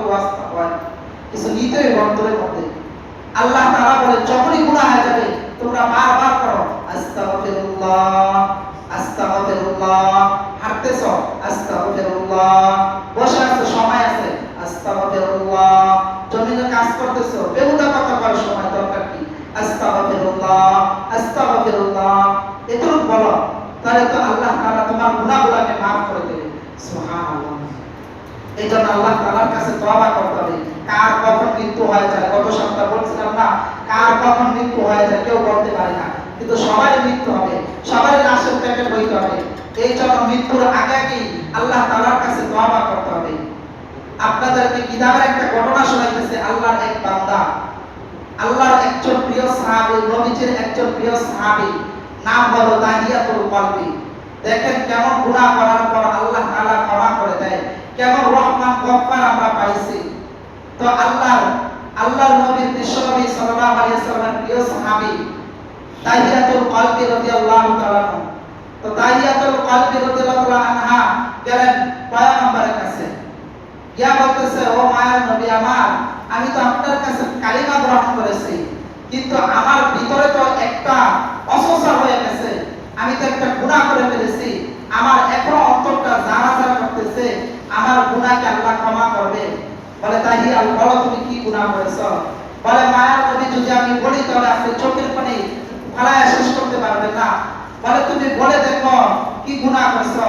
ওয়াস্তা হয়, কিছু নিতেই অন্তরের মধ্যে। আল্লাহ তাআলা বলে যখনই গুনাহ হয়ে যাবে তোমরা বারবার করো আস্তাগফিরুল্লাহ আস্তাগফিরুল্লাহ, হাঁটতেছো আস্তাগফিরুল্লাহ, বসে আছো সময় আছে আস্তাগফিরুল্লাহ, জমিনে কাজ করতেছো বেহুদা কথা বলার সময় দরকার কি আস্তাগফিরুল্লাহ আস্তাগফিরুল্লাহ, এতটুকু বলো, তাহলে তো আল্লাহ তাআলা তোমার গুনাহগুলোকে মাফ করে দেবে। সুবহানাল্লাহ। এই জন্য আল্লাহ তাআলার কাছে তওবা করতে হবে। কার কখন মৃত্যু হয়ে যায়, গত সপ্তাহ বলছিলাম না, কার কখন মৃত্যু হয়ে যায় কেউ বলতে পারে না, কিন্তু সবাই মৃত্যু হবে, সবাই লাশের প্যাকেট হইতে হবে। এই জন্য মৃত্যুর আগে আল্লাহ তাআলার কাছে তওবা করতে হবে। আপনাদেরকে কিতাবের একটা ঘটনা শোনাইতেছে। আল্লাহর এক বান্দা, আল্লাহর একজন প্রিয় সাহাবী, নবীজির একজন প্রিয় সাহাবী, নাম হলো দাহিয়াতুল কলবি। দেখেন কেমন গুনাহ করার পর আল্লাহ তাআলা ক্ষমা করে দেয়, কেমন রহমান গফফার আমরা পাইছি। তো আল্লাহর নবী বিশ্বনবী সাল্লাল্লাহু আলাইহি ওয়াসাল্লামের প্রিয় সাহাবী দাহিয়াতুল কলবি রাদিয়াল্লাহু তাআলা। তো দাহিয়াতুল কলবি রাদিয়াল্লাহু তাআলা আনহা গেলেন পয়গম্বরের কাছে, গিয়া বলতেছে, ও মায়ের নবী আমার, আমি তো আপনার কাছে কালিমা গ্রহণ করেছি, কিন্তু আমার ভিতরে তো একটা অসংসার হয়ে গেছে, আমি তো একটা গুনাহ করে ফেলেছি, আমার এখনো অন্তরটা জানাজানা করতেছে, আমার গুনাহকে আল্লাহ ক্ষমা করবে। বলে দাহিয়া, বলো তুমি কি গুনাহ করেছো? বলে মায়ের নবী, যদি আমি বলি তাহলে আপনি চোখের পানি ফেলায় শেষ করতে পারবেন না, বলে তুমি বলে দেখো কি গুনাহ করেছো।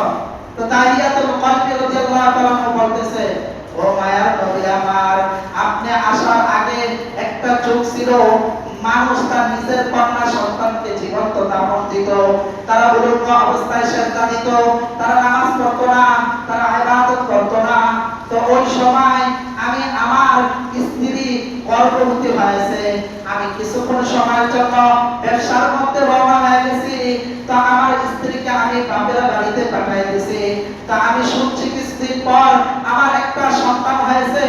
তো দাহিয়াতুল কলবি রাদিয়াল্লাহু তাআলা বলতেছে, ও মায়ার নবী আমার, আপনি আসার আগে একটা যুগ ছিল, মানুষ তার নিজের কন্যা সন্তানকে জীবন্ত দাফন দিত, তারা উলঙ্গ অবস্থায় সেজদা দিত, তারা নামাজ পড়তো না, তারা ইবাদত করতো না। তো ওই সময় আমি আমার স্ত্রী গর্ভবতী হয়েছে, আমি কিছুক্ষণ সময়ের জন্য ব্যবসার মধ্যে রওনা হয়ে গেছি, তো আমার স্ত্রীকে আমি বাপের বাড়িতে পাঠিয়ে দিয়েছি। তা আমি শুনছি কিছুদিন পর আমার একটা সন্তান হয়েছে,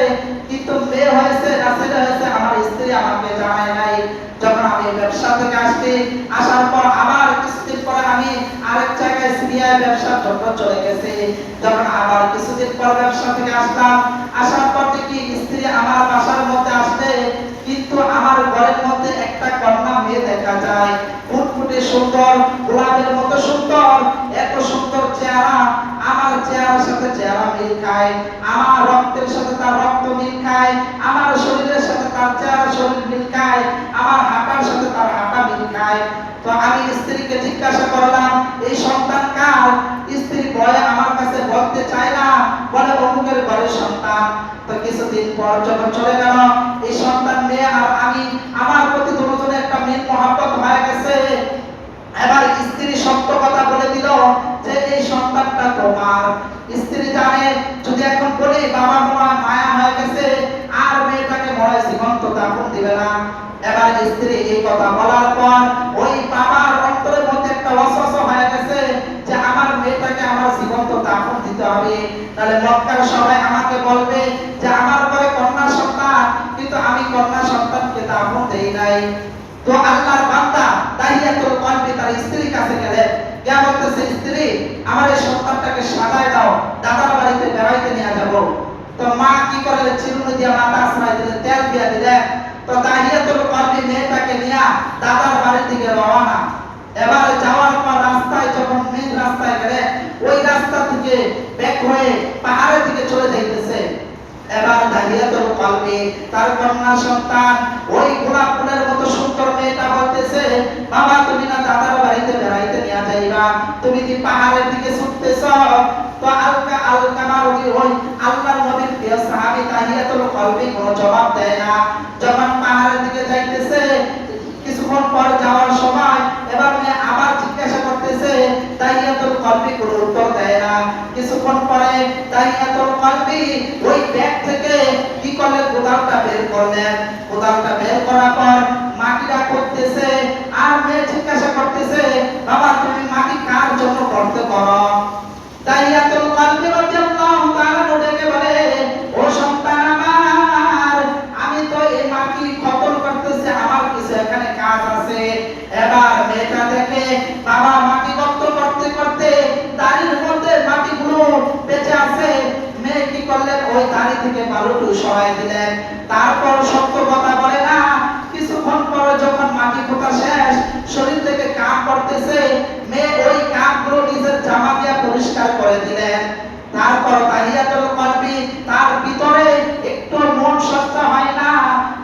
কিন্তু মেয়ে হয়েছে না ছেলে হয়েছে আমার স্ত্রী আমাকে জানায় নাই। যখন আমি ব্যবসা থেকে আসছি, আসার পর আবার কিছুদিন পরে আমি আরেক জায়গায় সিরিয়ায় ব্যবসার জন্য চলে গেছি। যখন আবার কিছুদিন পর ব্যবসা থেকে আসলাম, আসার পর দেখি স্ত্রী আমার বাসার মধ্যে আসবে, কিন্তু আমার ঘরের মধ্যে একটা কন্যা মেয়ে দেখা যায়, ফুটফুটে সুন্দর, গোলাপের মতো সুন্দর, এত সুন্দর চেহারা, আমার চেহারার সাথে চেহারা মিল খায়, আমার রক্তের সাথে তার রক্ত মিল খায়, আমার শরীরের সাথে তার চেহারা শরীর মিল খায়, আমার হাঁটার সাথে তার হাঁটা মিল খায়। তো আমি স্ত্রীকে জিজ্ঞাসা করলাম, এই সন্তান কার? স্ত্রী ভয়ে আমার কাছে বলতে চায় না, বলে অমুকের ঘরের সন্তান। তো কিছুদিন পর যখন চলে গেল, এই সন্তান মেয়ে আর আমি, আমার প্রতি দুজনে একটা মিল মহব্বত হয়ে গেছে। এবার স্ত্রী সত্য কথা বলে দিল যে এই সন্তানটা তোমার। স্ত্রী জানে যদি এখন বলি বাবা মায়া হয়ে গেছে, আর মেয়েটাকে মনে জীবন্ত দাফন দিবে না। এবার স্ত্রী এই কথা বলার পর ওই বাবার অন্তরের মধ্যে একটা ওয়াসওয়াসা হয়ে গেছে যে আমার মেয়েটাকে আমার জীবন্ত দাফন দিতে হবে, তাহলে মক্কার সবাই আমাকে বলবে যে আমার ঘরে কন্যা সন্তান, কিন্তু আমি কন্যা সন্তানকে দাফন দেই নাই। তো আল্লাহর বান্দা দাহিয়াতুল কলবি তার স্ত্রীর কাছে গেলেন, গিয়া বলতেছে, স্ত্রী আমার এই সন্তানটাকে সাজায় দাও, দাদার বাড়িতে বেড়াইতে নিয়ে যাব। তো মা কি করলেন, চিরুনি দিয়ে মাথা আশ্রয় দিলেন, তেল দিয়ে দিলেন। তো দাহিয়াতুল কলবি মেয়েটাকে নিয়ে দাদার বাড়ির দিকে রওনা। এবার যাওয়ার পর রাস্তায় যখন মেন রাস্তায় গেলেন, ওই রাস্তা থেকে ব্যাক হয়ে পাহাড়ের দিকে চলে যাইতেছে। এবার দাহিয়াতুল কলবি তার কন্যা সন্তান ওই গোলাপ ফুলের মতো সুন্দর মেয়েটা বলতেছে, বাবা তুমি না দাদার বাড়িতে বেড়াইতে নিয়ে যাইবা, তুমি কি পাহাড়ের দিকে ছুটতেছ? তো আলকামারুদি ওই আল্লাহর নবীর প্রিয় সাহাবী দাহিয়াতুল কলবি কোনো জবাব দেয় না। যখন পাহাড়ের দিকে যাইতেছে, কিছুক্ষণ পর যাওয়ার সময় এবার মেয়ে আবার জিজ্ঞাসা করতেছে, দাহিয়াতুল কলবি কোনো উত্তর দেয় না। কিছুক্ষণ পরে দাহিয়াতুল কলবি ওই ব্যাগ থেকে কি করলেন, কোদালটা বের করলেন। কোদালটা বের করার পর মাটিটা করতেছে, আর মেয়ে জিজ্ঞাসা করতেছে, বাবা তুমি মাটি কার জন্য করতে করো? দাহিয়াতুল কলবি রাদিয়াল্লাহু তাআলা ডেকে বলে, ও সন্তান আমার, আমি তো এই মাটি খতম করতেছি, আমার কিছু এখানে কাজ আছে। এবার মেয়েটা দেখে বাবা মাটি গর্ত করতে করতে দাড়ির মধ্যে মাটিগুলো বেঁচে আছে। মেয়ে কি করলেন, ওই দাড়ি থেকে থেকে বালুটু সরাই দিলেন। তারপর সত্য কথা বলে না, কিছুক্ষণ পরে যখন মাটি খোঁড়া শেষ, শরীর থেকে কাপ পড়তেছে, মেয়ে ওই কাপগুলো নিজের জামা দিয়ে পরিষ্কার করে দিলেন। তারপর তাহিয়াতুল কলবি, তার ভিতরে একটু মন সস্তা হয় না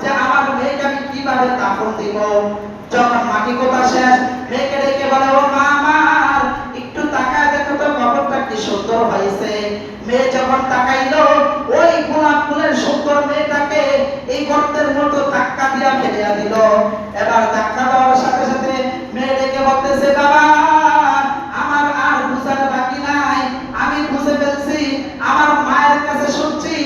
যে আমার মেয়েকে আমি কিভাবে দাফন দিব। যখন মাটি খোঁড়া শেষ, মেয়েকে ডেকে বলে, ও মা আমার একটু তাকায় দেখো তো কবরটা কি সুন্দর হয়েছে। মেয়ে যখন তাকাইলো, ওই গোলাপ ফুলের সুন্দর মেয়েটাকে এই গর্তের মতো ধাক্কা দিয়া ফেলিয়া দিল। এবার ধাক্কা দেওয়ার সাথে সাথে মেয়ে ডেকে বলতেছে, বাবা আমার আর বুঝার বাকি নাই, আমি বুঝে ফেলছি। আমার মায়ের কাছে শুনছি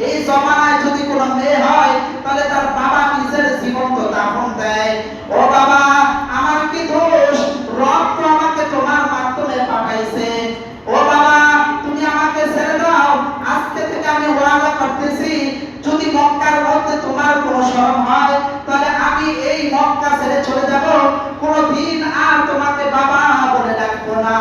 এই জমানায় যদি কোনো মেয়ে হয় তাহলে তার বাবা নিজের জীবন্ত দাফন দেয়। ও বাবা আমার কি দোষ, রব তো আমাকে তোমার মাধ্যমে পাঠাইছে। ও বাবা তুমি আমাকে ছেড়ে দাও, আজকে থেকে আমি ওয়াদা করতেছি যদি মক্কার মধ্যে তোমার কোনো শরম হয় তাহলে আমি এই মক্কা ছেড়ে চলে যাব, কোনোদিন আর তোমাকে বাবা বলে ডাকবো না।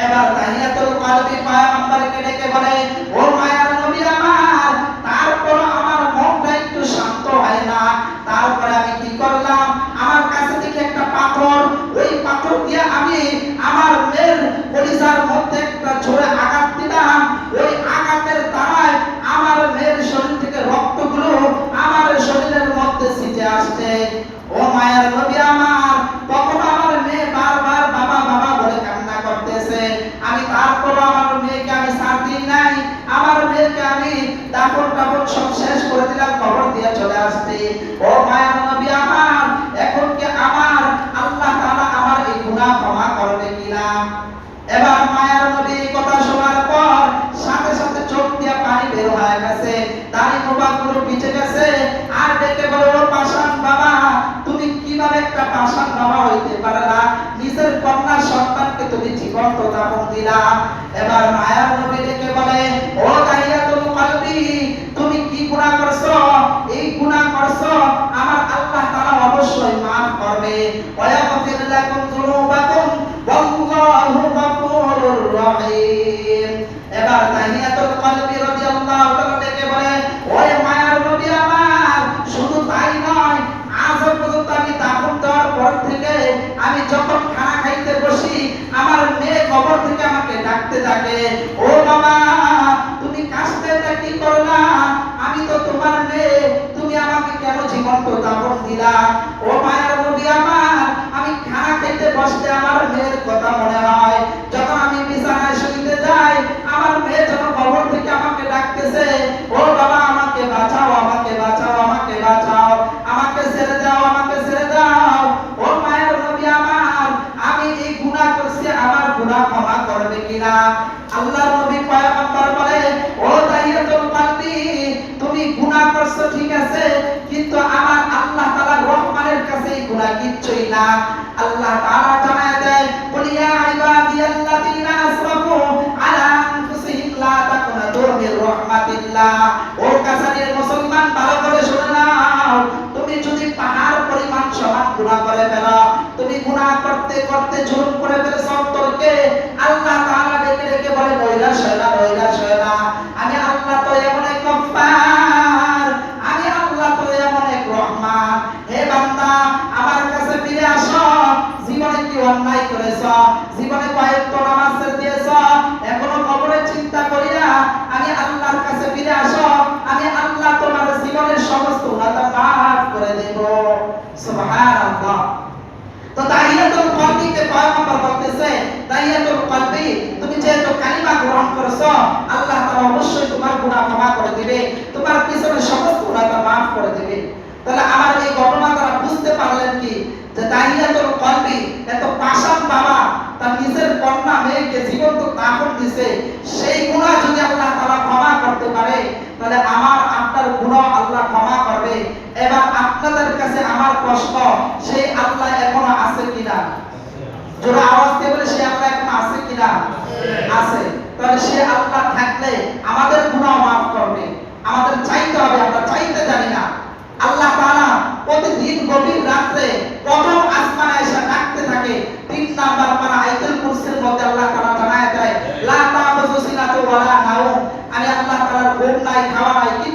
এবার তাহিয়াতুল কলবি পয়গম্বরকে ডেকে বলে, ও মায়ার নবী আমার, তারপর আমার মনটা একটু শান্ত হয় না। তারপরে আমি কি করলাম, আমার কাছে থেকে একটা পাথর, ওই পাথর দিয়ে আমি আমার মেয়ের কলিজার মধ্যে একটা জোরে আঘাত দিলাম। ওই আঘাতের দ্বারায় আমার মেয়ের শরীর থেকে রক্তগুলো আমার শরীরের মধ্যে ছিটে আসছে। ও মায়ার নবী আমার, তখন আমার মেয়ে বারবার বাবা বাবা বলে কান্না করতেছে। আমি তারপর আমার মেয়েকে আমি সাথ দিই নাই, আমার মেয়েকে আমি দাফন টাফন সব শেষ করে দিলাম, কবর দিয়ে চলে আসছি। ও মায়ার নবী আমার, এখন কি আমার আল্লাহ তাআলা আমার এই গুনাহ ক্ষমা করবে কিনা? এবার মায়ার নবী কথা শোনার পর সাথে সাথে চোখ দিয়ে পানি বের হয়ে গেছে, দাড়ি মোবারকগুলো ভিজে গেছে। আর ডেকে বলে, ও পাষাণ বাবা, তুমি কিভাবে একটা পাষাণ বাবা হইতে পারলা? নিজের কন্যা সন্তানকে তুমি জীবন্ত দাফন দিলা। এবার মায়ার নবী ডেকে বলে, ও তাহিয়াতুল কলবি, তুমি কি গুনাহ করছো? এই গুনাহ করছো, আমার আল্লাহ তাআলা অবশ্যই maaf করবে। ওয়া ইয়াগফির লাকুম যুনুবাকুম ওয়াল্লাহু গফুরুর রহিম। এবার তাহিয়াতুল কলবি রাদিয়াল্লাহু তাআলা ডেকে বলে, ওই মায়ার নবী আমার, শুধু তাই নয়, আজ পর্যন্ত আমি দাফন দেওয়ার পর থেকে আমি যখন খানা খাইতে বসি আমার মেয়ে কবর থেকে আমাকে ডাকতে থাকে, ও বাবা তুমি কাশতে কি করলা? আমি তো তোমার মেয়ে, তুমি আমাকে কেন জীবন্ত দাফন দিলা? ও মায়ার নবী আমার, আমি খানা খেতে বসতে আমার মেয়ের কথা মনে হয়। যখন আমি বিছানায় শুইতে যাই আমার মেয়ে যখন কবর থেকে আমাকে ডাকতেছে, ও বাবা আমাকে বাঁচাও, আমাকে বাঁচাও, আমাকে বাঁচাও, আমাকে ছেড়ে দাও, আমাকে ছেড়ে দাও। ও মায়ের নবী আমার, আমি এই গুনাহ করছি, আমার গুনাহ ক্ষমা করবে কিনা? আল্লাহর নবী পয়গম্বর বলে, ও তাহিয়াতুল কলবি, তুমি গুনাহ করছো ঠিক আছে, কিন্তু আমার আল্লাহ তাআলা রহমানের কাছে এই গুনাহ কিচ্ছুই না। আল্লাহ তাআলা জানায় দেয়, কুল ইয়া ইবাদিয়াল্লাযিনা আসরাফু আলা আনফুসিহিম লা তাকনাতু মির রাহমাতিল্লাহ। ও কাছারির মুসলমান ভালো করে শুনে নাও, তুমি যদি পাহাড় পরিমাণ সমান গুনাহ করে ফেলো, তুমি গুনাহ করতে করতে জুলুম করে ফেলেছো অন্তরকে, আল্লাহ তাআলা ডেকে ডেকে বলে, নৈরাশ হয় না, নৈরাশ হয় না, আমি আল্লাহ তো এমন এক গফফার, আমি আল্লাহ তো এমন এক রহমান। হে বান্দা আমার কাছে ফিরে আসো, জীবনে কি অন্যায় করেছো, জীবনে কয়েকটা নামাজ ছেড়ে দিয়েছো, এখনো কবরের চিন্তা করি না, আমি আল্লাহর কাছে ফিরে আসো, আমি আল্লাহ তোমার জীবনের সমস্ত গুনাহ মাফ করে দেব। সুবহানাল্লাহ। তো তাহিয়াতুল কলবিকে পয়গম্বর বলতেছে, তাহিয়াতুল কলবি, তুমি যেহেতু কালিমা গ্রহণ করেছো, আল্লাহ তাআলা অবশ্যই তোমার গুনাহ ক্ষমা করে দিবে, তোমার পিছনের সমস্ত গুনাহ মাফ করে দিবে। তাহলে আমার এই ঘটনা দ্বারা বুঝতে পারলেন কি, যে তাহিয়াতুল কলবি এত পাষাণ বাবা তার নিজের কন্যা মেয়েকে জীবন্ত দাফন দিছে, সেই গুনাহ যদি আল্লাহ তাআলা ক্ষমা করতে পারে তাহলে আমার আপনার গুনাহ আল্লাহ ক্ষমা করবে। এবার আপনাদের কাছে আমার প্রশ্ন, সেই আল্লাহ এখনো আছে কিনা? জোরে আওয়াজ দিয়ে বলে, সেই আল্লাহ এখনো আছে কিনা? আছে। তাহলে সেই আল্লাহ থাকলে আমাদের গুনাহ মাফ করবে। আমাদের চাইতে হবে, আমরা চাইতে জানি না। আল্লাহ তাআলা প্রতিদিন গভীর রাতে প্রথম আসমানে এসে ডাকতে থাকে। 3 নাম্বার পারা আয়াতুল কুরসির মধ্যে আল্লাহ তাআলা জানায় দেয়, লা তাখুযু সিনাতু ওয়ালা নাওম, আমি আল্লাহ তাআলার ঘুম নাই,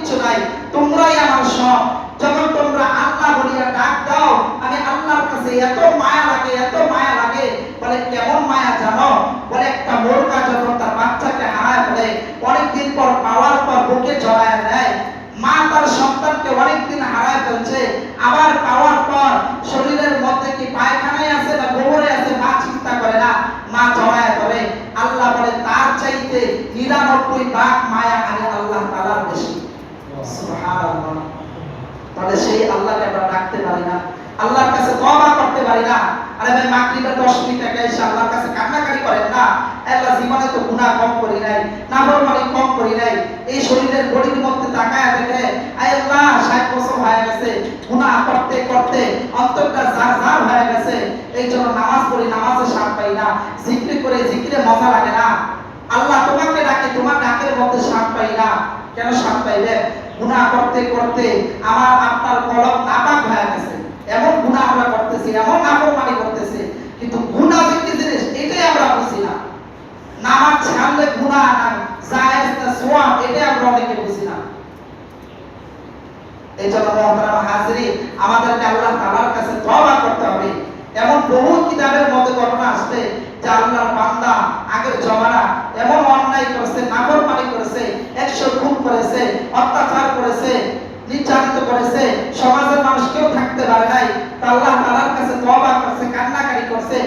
কিচ্ছু নাই, তোমরাই আমার সব। যখন তোমরা আল্লাহ বলিয়া ডাক দাও, আমি আল্লাহর কাছে এত মায়া লাগে, এত মায়া লাগে। বলে কেমন মায়া জানো? বলে একটা মোরকা যখন তার বাচ্চাকে হারায় ফেলে, অনেকদিন পর পাওয়ার পর বুকে জড়ায় নেয়। মা তার সন্তানকে অনেকদিন হারায় ফেলছে, আবার পাওয়ার পর শরীরের মধ্যে কি পায়খানায় আছে না গোবরে আছে, মা চিন্তা করে না, মা জড়ায় ধরে। আল্লাহ বলে তার চাইতে 99 ভাগ মায়া আমি আল্লাহ তাআলার বেশি। সুবহানাল্লাহ। তাহলে সেই আল্লাহকে আমরা ডাকতে পারি না, আল্লাহর কাছে তওবা করতে পারি না। আরে ভাই মাগরিবের 10 মিনিট আগে এসে আল্লাহর কাছে কান্নাকাটি করেন না, আল্লাহ জীবনে তো গুনাহ কম করি নাই, নাফরমানি কম করি নাই। এই শরীরের বডির মধ্যে তাকায় দেখে, আয় আল্লাহ 60 বছর হয়ে গেছে গুনাহ করতে করতে অন্তরটা ঝারঝার হয়ে গেছে। এই জন্য নামাজ পড়ি, নামাজে স্বাদ পাই না, জিকির করে জিকিরে মজা লাগে না। আল্লাহ তোমাকে ডাকে, তোমার ডাকের মধ্যে স্বাদ পাই না। কেন স্বাদ পাইবে? গুনাহ করতে করতে আমার আপনার কলব নাপাক হয়ে গেছে। এমন গুনাহ আমরা করতেছি, এমন নাফরমানি করতেছি, কিন্তু গুনাহ যে কি জিনিস এটাই আমরা বুঝি না। নামাজ ছাড়লে গুনাহ না, জায়েজ না সওয়াব, এটাই আমরা অনেকে বুঝি না। এই জন্য মুহতারাম হাজিরিন, আমাদেরকে আল্লাহ তাআলার কাছে তওবা করতে হবে। এমন বহু কিতাবের মধ্যে ঘটনা আসবে যে আল্লাহর বান্দা আগের জমানা এমন অন্যায় করেছে, নাফরমানি করেছে, 100 খুন করেছে, অত্যাচার করেছে, নির্যাতিত করেছে, সমাজের মানুষ কেউ থাকতে পারে নাই। আল্লাহ তাআলার কাছে তওবা করছে, কান্নাকাটি করছে,